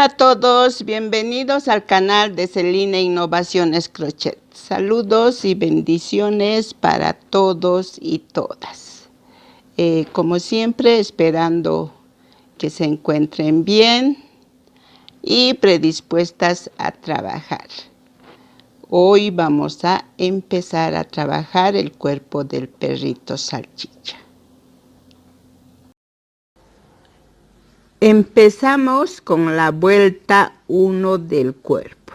Hola a todos, bienvenidos al canal de Celina Innovaciones Crochet. Saludos y bendiciones para todos y todas. Como siempre, esperando que se encuentren bien y predispuestas a trabajar. Hoy vamos a empezar a trabajar el cuerpo del perrito salchicha. Empezamos con la vuelta 1 del cuerpo.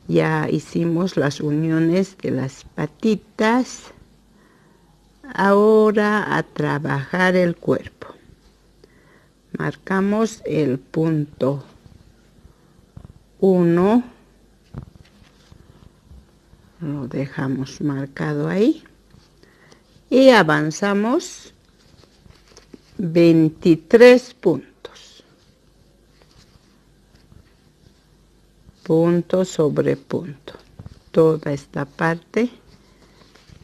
Ya hicimos las uniones de las patitas. Ahora a trabajar el cuerpo. Marcamos el punto 1. Lo dejamos marcado ahí. Y avanzamos 23 puntos. Punto sobre punto. Toda esta parte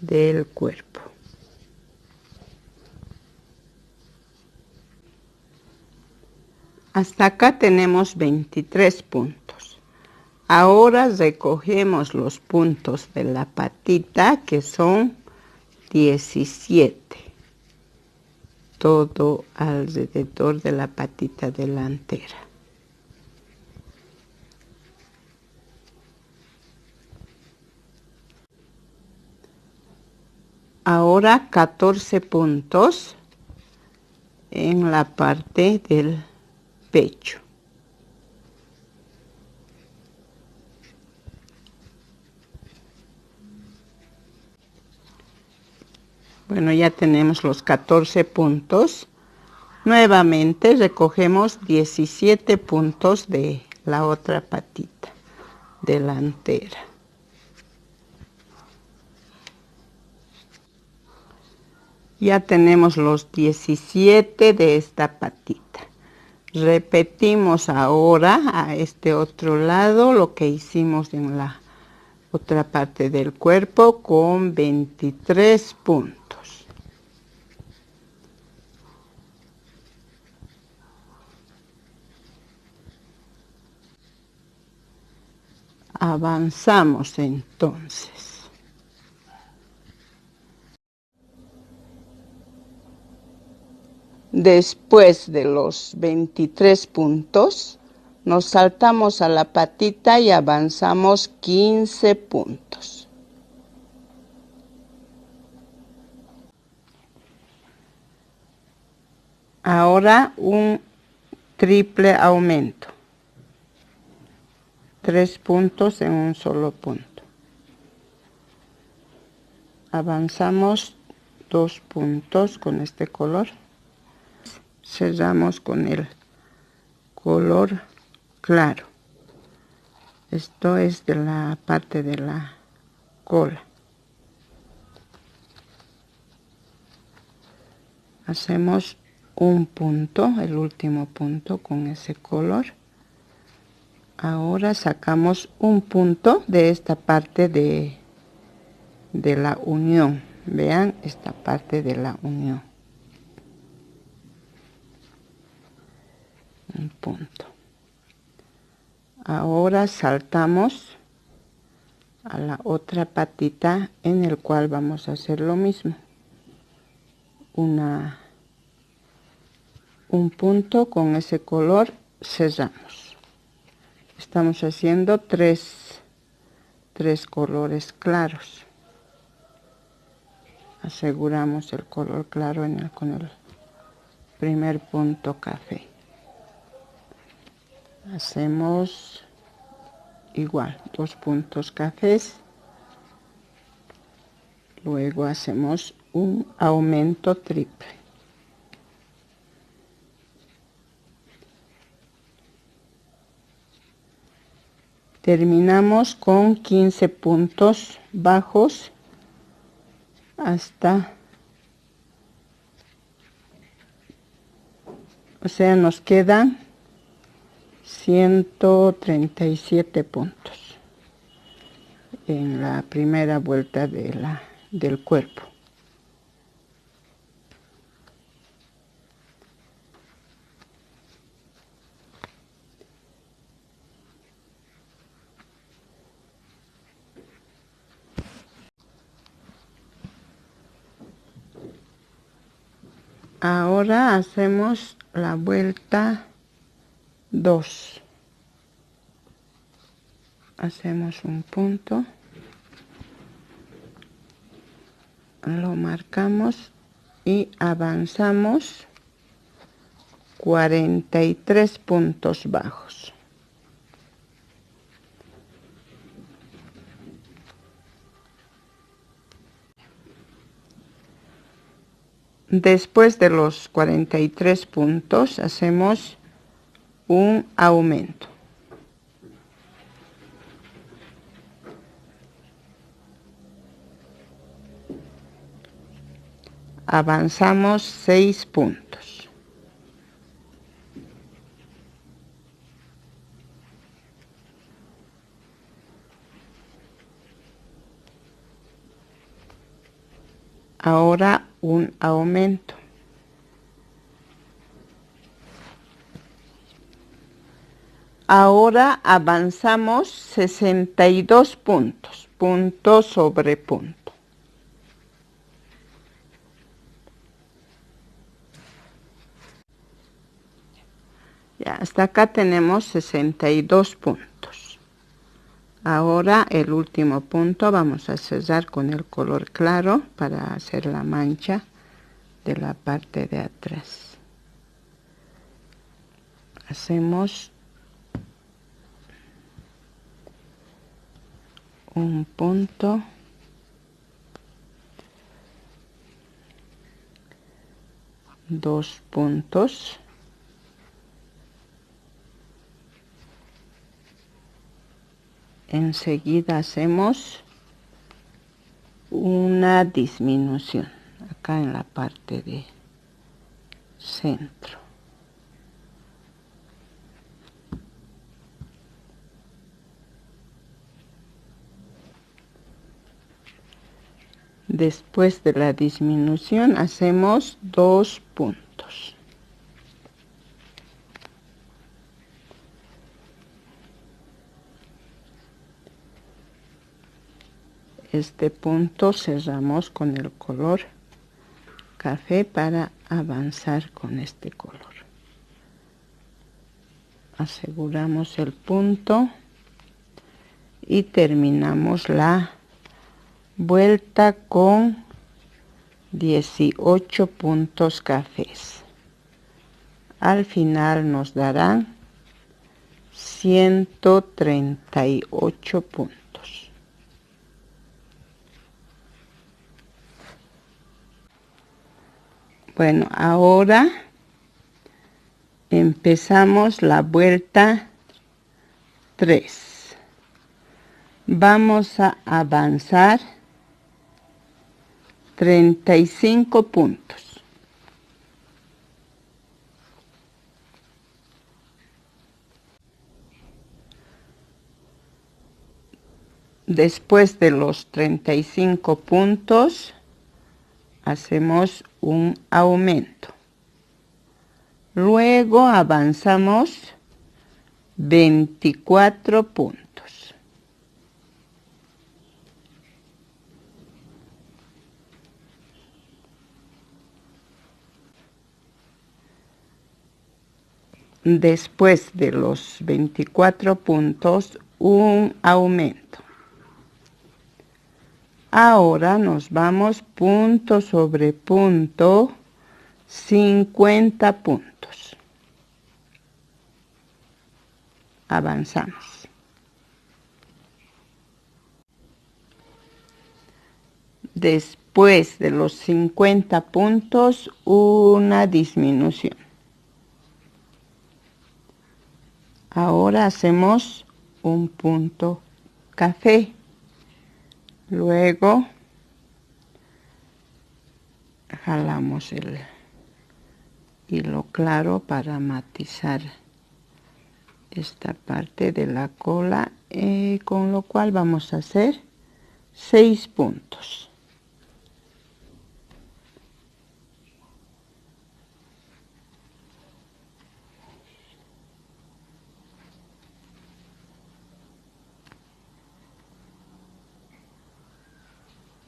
del cuerpo. Hasta acá tenemos 23 puntos. Ahora recogemos los puntos de la patita, que son 17. Todo alrededor de la patita delantera. Ahora 14 puntos en la parte del pecho. Bueno, ya tenemos los 14 puntos. Nuevamente recogemos 17 puntos de la otra patita delantera. Ya tenemos los 17 de esta patita. Repetimos ahora a este otro lado lo que hicimos en la otra parte del cuerpo con 23 puntos. Avanzamos entonces. Después de los 23 puntos, nos saltamos a la patita y avanzamos 15 puntos. Ahora un triple aumento. 3 puntos en un solo punto. Avanzamos 2 puntos con este color. Cerramos con el color claro. Esto es de la parte de la cola. Hacemos un punto, el último punto con ese color. Ahora sacamos un punto de esta parte de la unión. Vean esta parte de la unión. Un punto. Ahora saltamos a la otra patita en el cual vamos a hacer lo mismo. Un punto con ese color, cerramos. Estamos haciendo tres colores claros. Aseguramos el color claro con el primer punto café. Hacemos igual 2 puntos cafés. Luego hacemos un aumento triple. Terminamos con 15 puntos bajos hasta, o sea, nos quedan 137 puntos en la primera vuelta del cuerpo. Ahora hacemos la vuelta 2. Hacemos un punto, lo marcamos y avanzamos 43 puntos bajos. Después de los 43 puntos hacemos un aumento. Avanzamos 6 puntos. Ahora un aumento. Ahora avanzamos 62 puntos, punto sobre punto. Ya, hasta acá tenemos 62 puntos. Ahora el último punto vamos a cerrar con el color claro para hacer la mancha de la parte de atrás. Hacemos un punto, dos puntos, enseguida hacemos una disminución acá en la parte de centro. Después de la disminución hacemos 2 puntos. Este punto cerramos con el color café para avanzar con este color. Aseguramos el punto y terminamos la vuelta con 18 puntos cafés. Al final nos darán 138 puntos. Bueno, ahora empezamos la vuelta 3. Vamos a avanzar 35 puntos. Después de los 35 puntos, hacemos un aumento. Luego avanzamos 24 puntos. Después de los 24 puntos, un aumento. Ahora nos vamos punto sobre punto, 50 puntos. Avanzamos. Después de los 50 puntos, una disminución. Ahora hacemos un punto café. Luego jalamos el hilo claro para matizar esta parte de la cola, con lo cual vamos a hacer 6 puntos.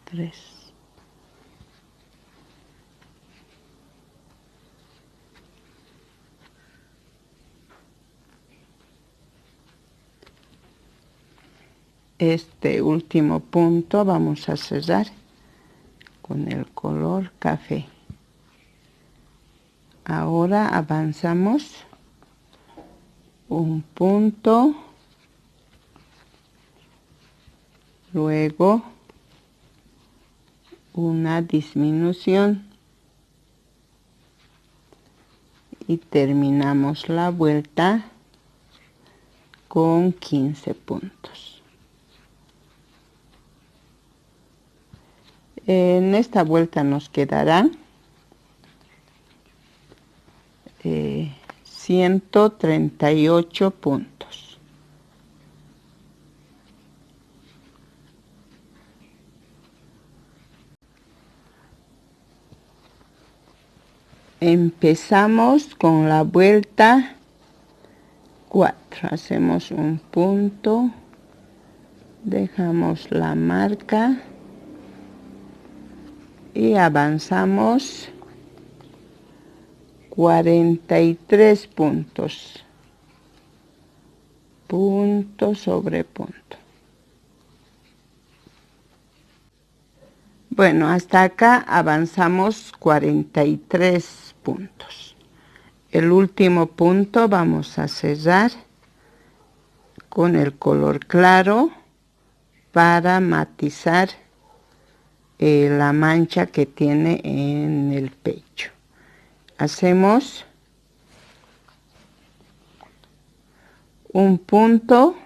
Tres. Este último punto vamos a cerrar con el color café. Ahora avanzamos un punto, luego una disminución y terminamos la vuelta con 15 puntos. En esta vuelta nos quedarán 138 puntos. Empezamos con la vuelta 4. Hacemos un punto, dejamos la marca y avanzamos 43 puntos, punto sobre punto. Bueno, hasta acá avanzamos 43 puntos. El último punto vamos a cerrar con el color claro para matizar la mancha que tiene en el pecho. Hacemos un punto,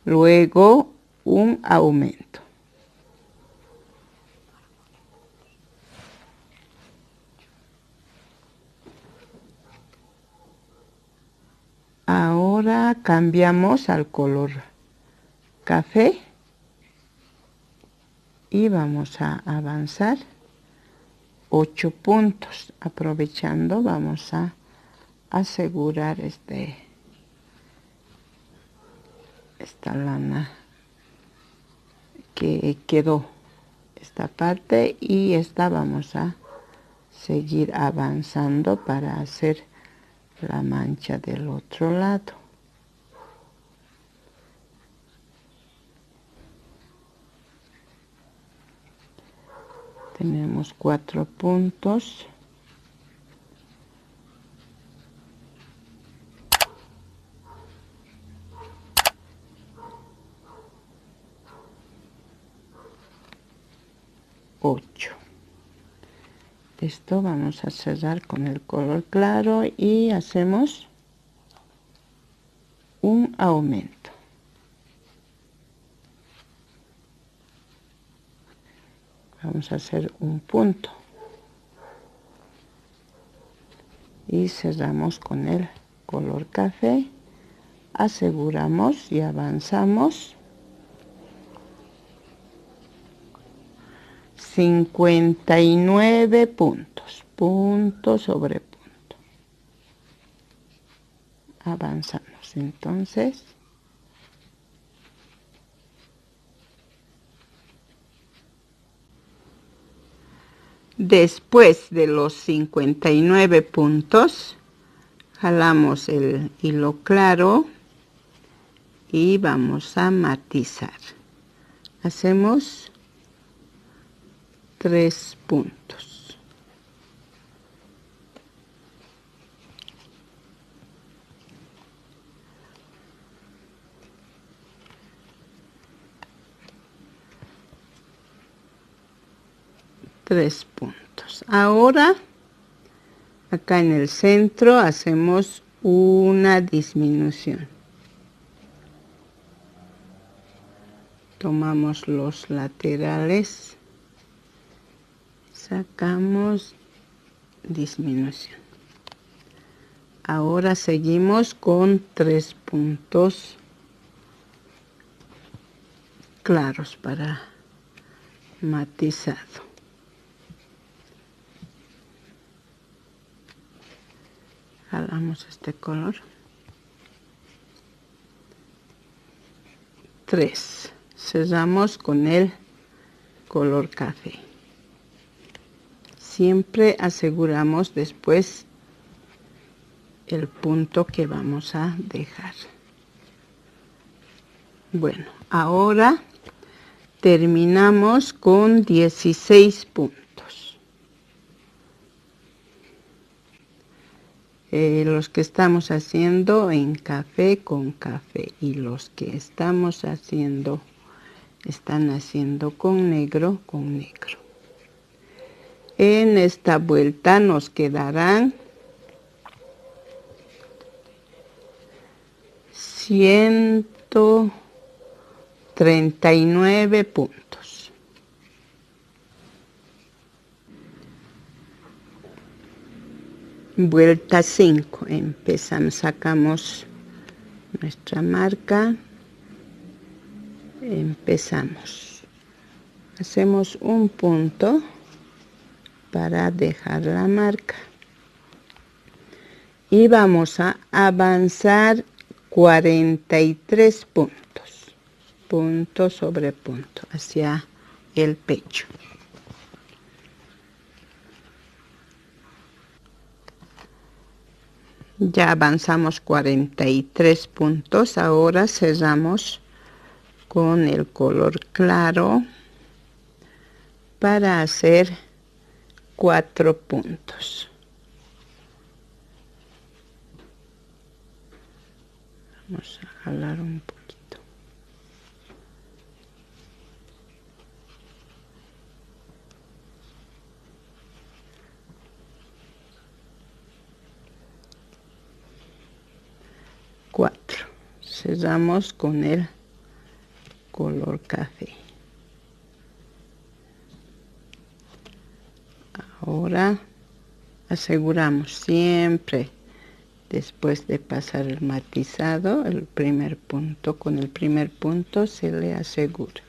luego un aumento. Ahora cambiamos al color café y vamos a avanzar 8 puntos. Aprovechando, vamos a asegurar esta lana que quedó, esta parte, y esta vamos a seguir avanzando para hacer la mancha del otro lado. Tenemos 4 puntos. Esto vamos a cerrar con el color claro y hacemos un aumento. Vamos a hacer un punto y cerramos con el color café. Aseguramos y avanzamos 59 puntos, punto sobre punto. Avanzamos entonces. Después de los 59 puntos, jalamos el hilo claro y vamos a matizar. Hacemos 3 puntos. Tres puntos. Ahora, acá en el centro hacemos una disminución. Tomamos los laterales, sacamos disminución. Ahora seguimos con 3 puntos claros para matizado. Jalamos este color. 3. Cerramos con el color café. Siempre aseguramos después el punto que vamos a dejar. Bueno, ahora terminamos con 16 puntos. Los que estamos haciendo en café con café y los que están haciendo con negro. En esta vuelta nos quedarán 139 puntos. Vuelta 5. Empezamos, sacamos nuestra marca. Empezamos. Hacemos un punto para dejar la marca. Y vamos a avanzar 43 puntos. Punto sobre punto hacia el pecho. Ya avanzamos 43 puntos. Ahora cerramos con el color claro para hacer 4 puntos. Vamos a jalar un poquito. Cuatro. Cerramos con el color café. Ahora aseguramos siempre, después de pasar el matizado, el primer punto, con el primer punto se le asegura.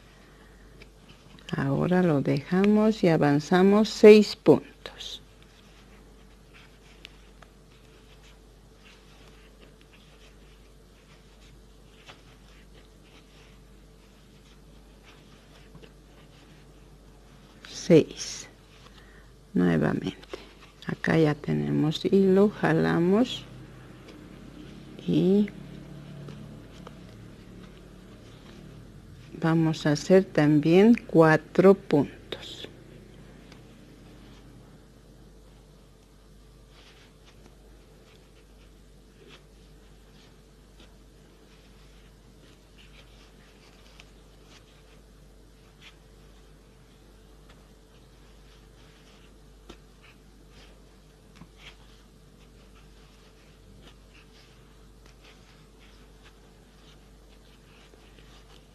Ahora lo dejamos y avanzamos 6 puntos. Seis. Nuevamente. Acá ya tenemos hilo, jalamos y vamos a hacer también 4 puntos.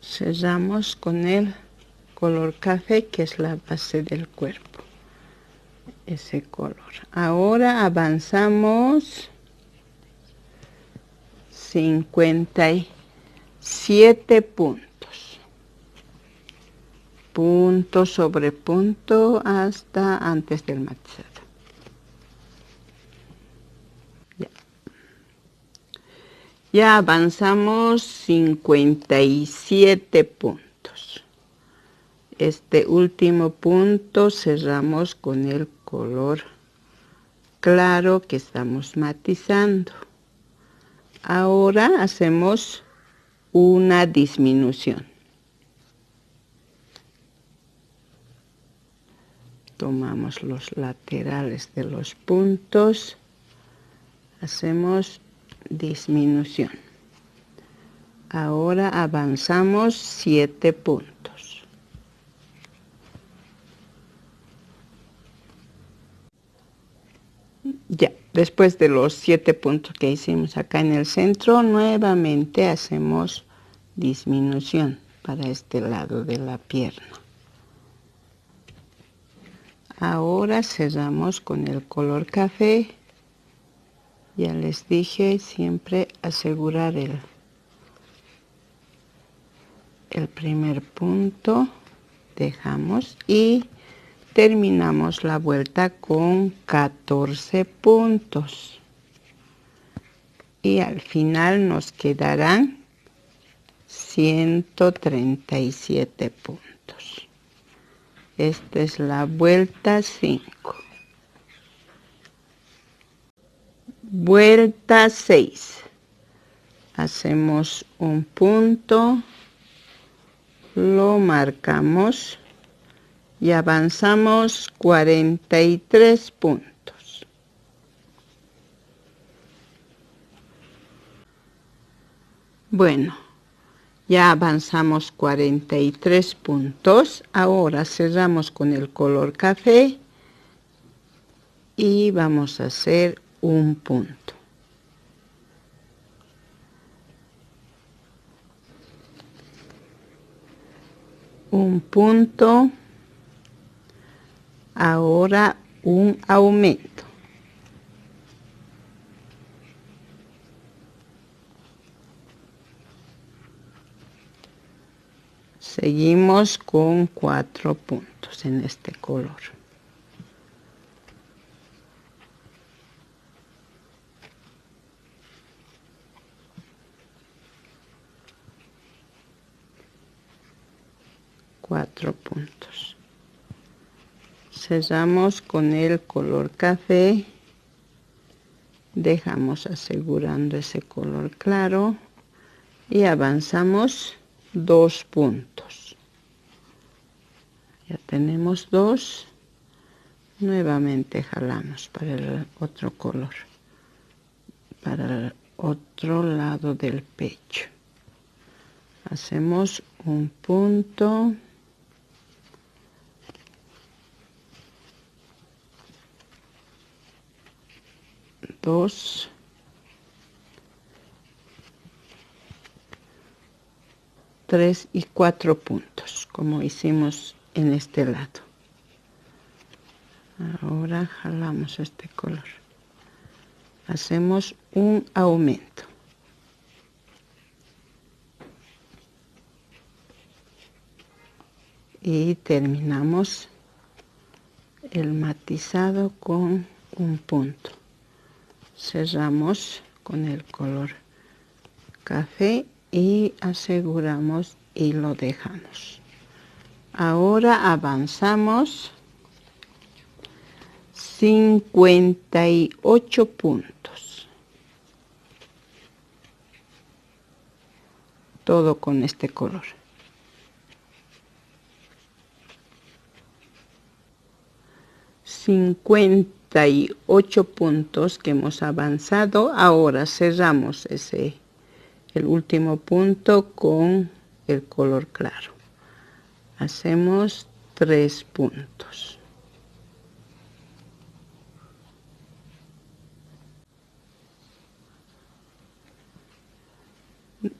Cerramos con el color café, que es la base del cuerpo. Ese color. Ahora avanzamos 57 puntos. Punto sobre punto hasta antes del matizado. Ya avanzamos 57 puntos. Este último punto cerramos con el color claro que estamos matizando. Ahora hacemos una disminución. Tomamos los laterales de los puntos, hacemos disminución. Ahora avanzamos 7 puntos. Ya, después de los 7 puntos que hicimos acá en el centro, nuevamente hacemos disminución para este lado de la pierna. Ahora cerramos con el color café. Ya les dije, siempre asegurar el primer punto, dejamos y terminamos la vuelta con 14 puntos. Y al final nos quedarán 137 puntos. Esta es la vuelta 5. Vuelta 6. Hacemos un punto lo marcamos y avanzamos 43 puntos. Bueno, ya avanzamos 43 puntos. Ahora cerramos con el color café y vamos a hacer un punto. Un punto. Ahora un aumento. Seguimos con 4 puntos en este color. Cuatro puntos. Cerramos con el color café. Dejamos asegurando ese color claro y avanzamos 2 puntos. Ya tenemos 2. Nuevamente jalamos para el otro color, para el otro lado del pecho. Hacemos un punto. Dos. Tres y 4 puntos, como hicimos en este lado. Ahora jalamos este color. Hacemos un aumento. Y terminamos el matizado con un punto. Cerramos con el color café y aseguramos y lo dejamos. Ahora avanzamos 58 puntos. Todo con este color. 58 puntos que hemos avanzado. Ahora cerramos el último punto con el color claro. Hacemos 3 puntos.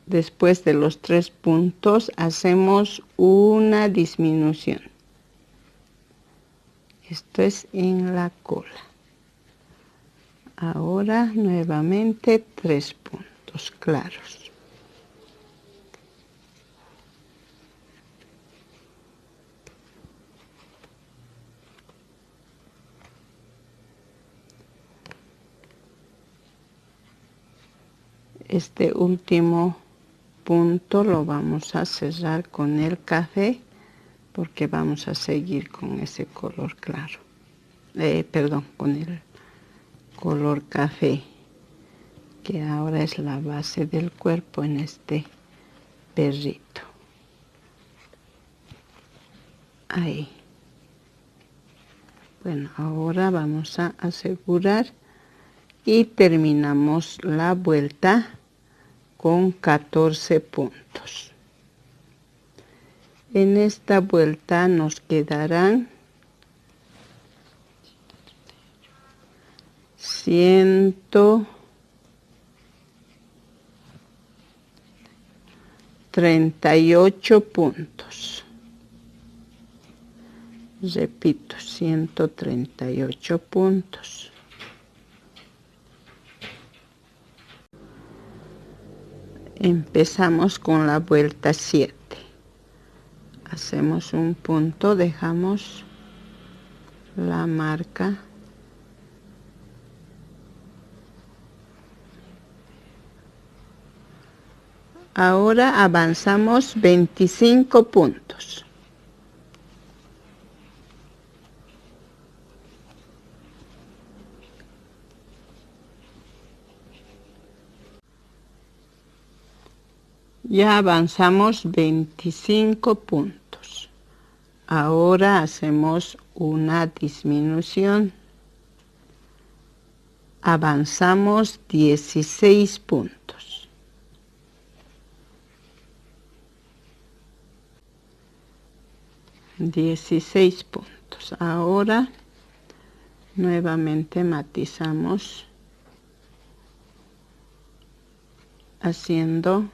Después de los 3 puntos hacemos una disminución. Esto es en la cola. Ahora nuevamente 3 puntos claros. Este último punto lo vamos a cerrar con el café porque vamos a seguir con ese color claro. Perdón, con el color café, que ahora es la base del cuerpo en este perrito. Ahí. Bueno, ahora vamos a asegurar y terminamos la vuelta con 14 puntos. En esta vuelta nos quedarán 138 puntos. Repito, 138 puntos. Empezamos con la vuelta 7. Hacemos un punto, dejamos la marca. Ahora avanzamos 25 puntos. Ya avanzamos 25 puntos. Ahora hacemos una disminución. Avanzamos 16 puntos. Ahora nuevamente matizamos haciendo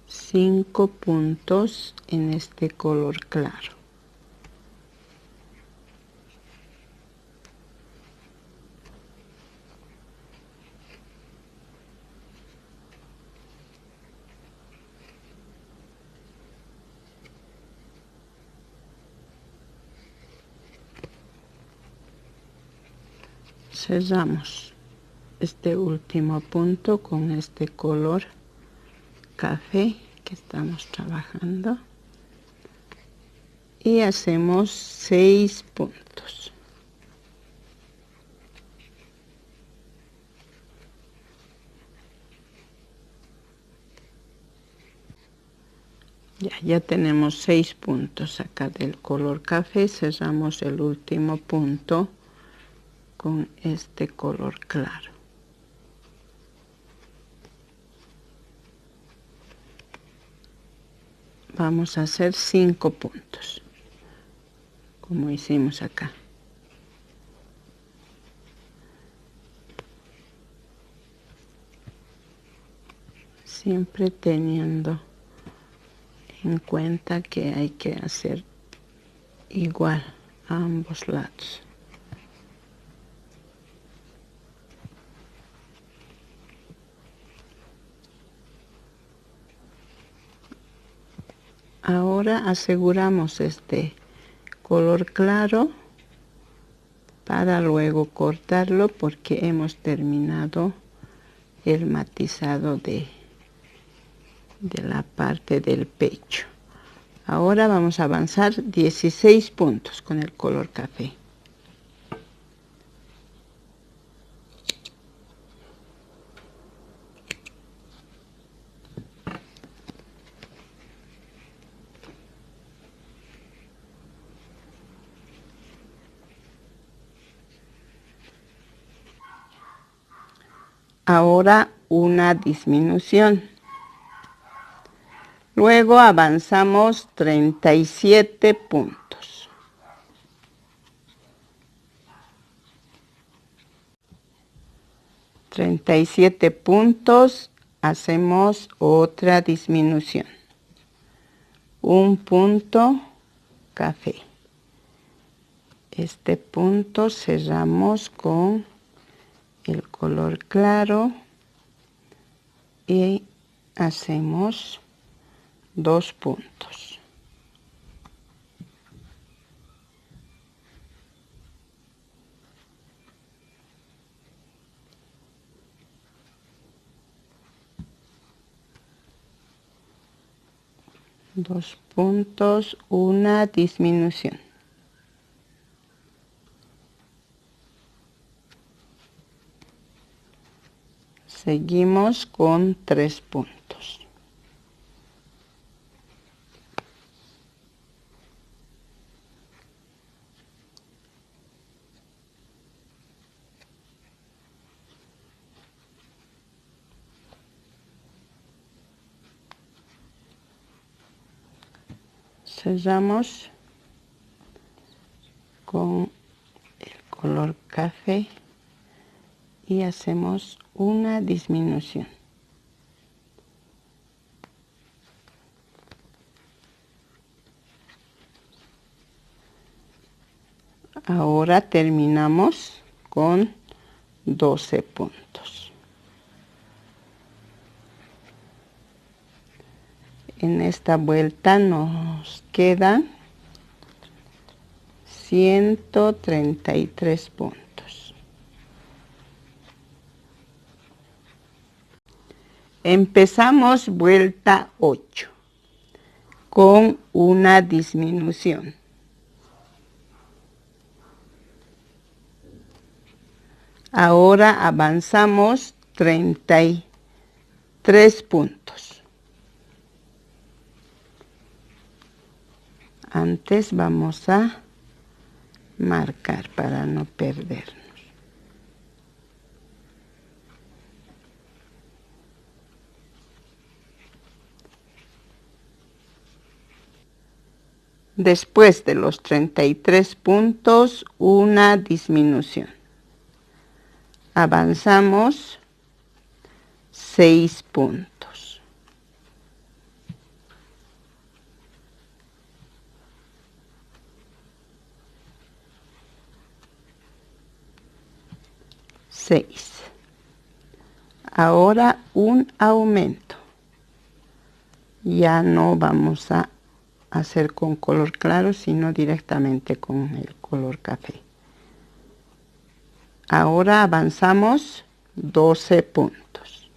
5 puntos en este color claro. Cerramos este último punto con este color café que estamos trabajando y hacemos 6 puntos. Ya tenemos 6 puntos acá del color café. Cerramos el último punto con este color claro. Vamos a hacer 5 puntos, como hicimos acá. Siempre teniendo en cuenta que hay que hacer igual a ambos lados. Ahora aseguramos este color claro para luego cortarlo porque hemos terminado el matizado de la parte del pecho. Ahora vamos a avanzar 16 puntos con el color café. Ahora una disminución. Luego avanzamos 37 puntos. Hacemos otra disminución. Un punto café. Este punto cerramos con el color claro y hacemos 2 puntos. Dos puntos, una disminución. Seguimos con 3 puntos. Cerramos con el color café y hacemos una disminución. Ahora terminamos con 12 puntos. En esta vuelta nos quedan 133 puntos. Empezamos vuelta 8 con una disminución. Ahora avanzamos 37 3 puntos. Antes vamos a marcar para no perdernos. Después de los 33 puntos, una disminución. Avanzamos 6 puntos. Ahora un aumento. Ya no vamos a hacer con color claro, sino directamente con el color café. Ahora avanzamos 12 puntos.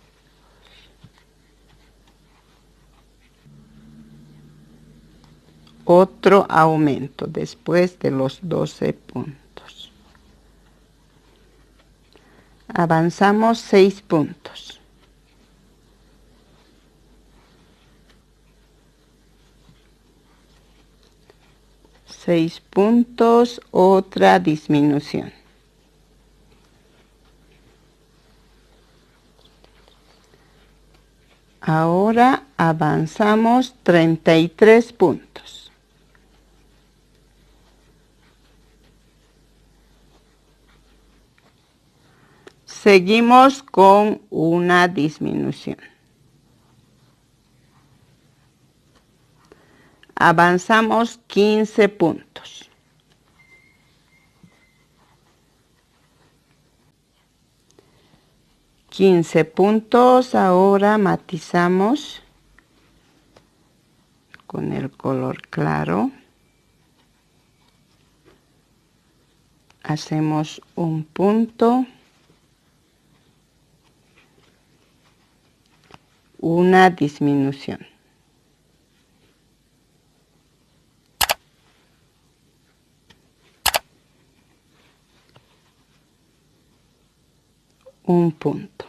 Otro aumento después de los 12 puntos. Avanzamos 6 puntos. Seis puntos, otra disminución. Ahora avanzamos 33 puntos. Seguimos con una disminución. Avanzamos 15 puntos. Ahora matizamos con el color claro. Hacemos un punto. Una disminución. Un punto.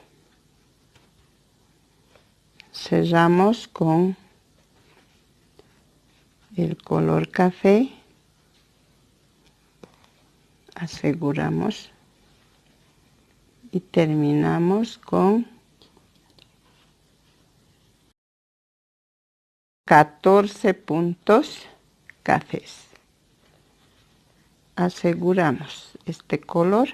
Cerramos con el color café. Aseguramos y terminamos con 14 puntos cafés. Aseguramos este color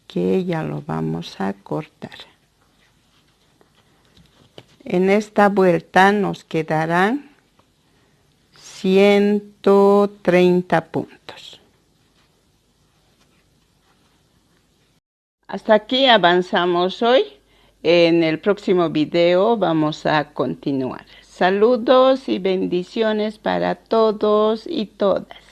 que ya lo vamos a cortar. En esta vuelta nos quedarán 130 puntos. Hasta aquí avanzamos hoy. En el próximo video vamos a continuar. Saludos y bendiciones para todos y todas.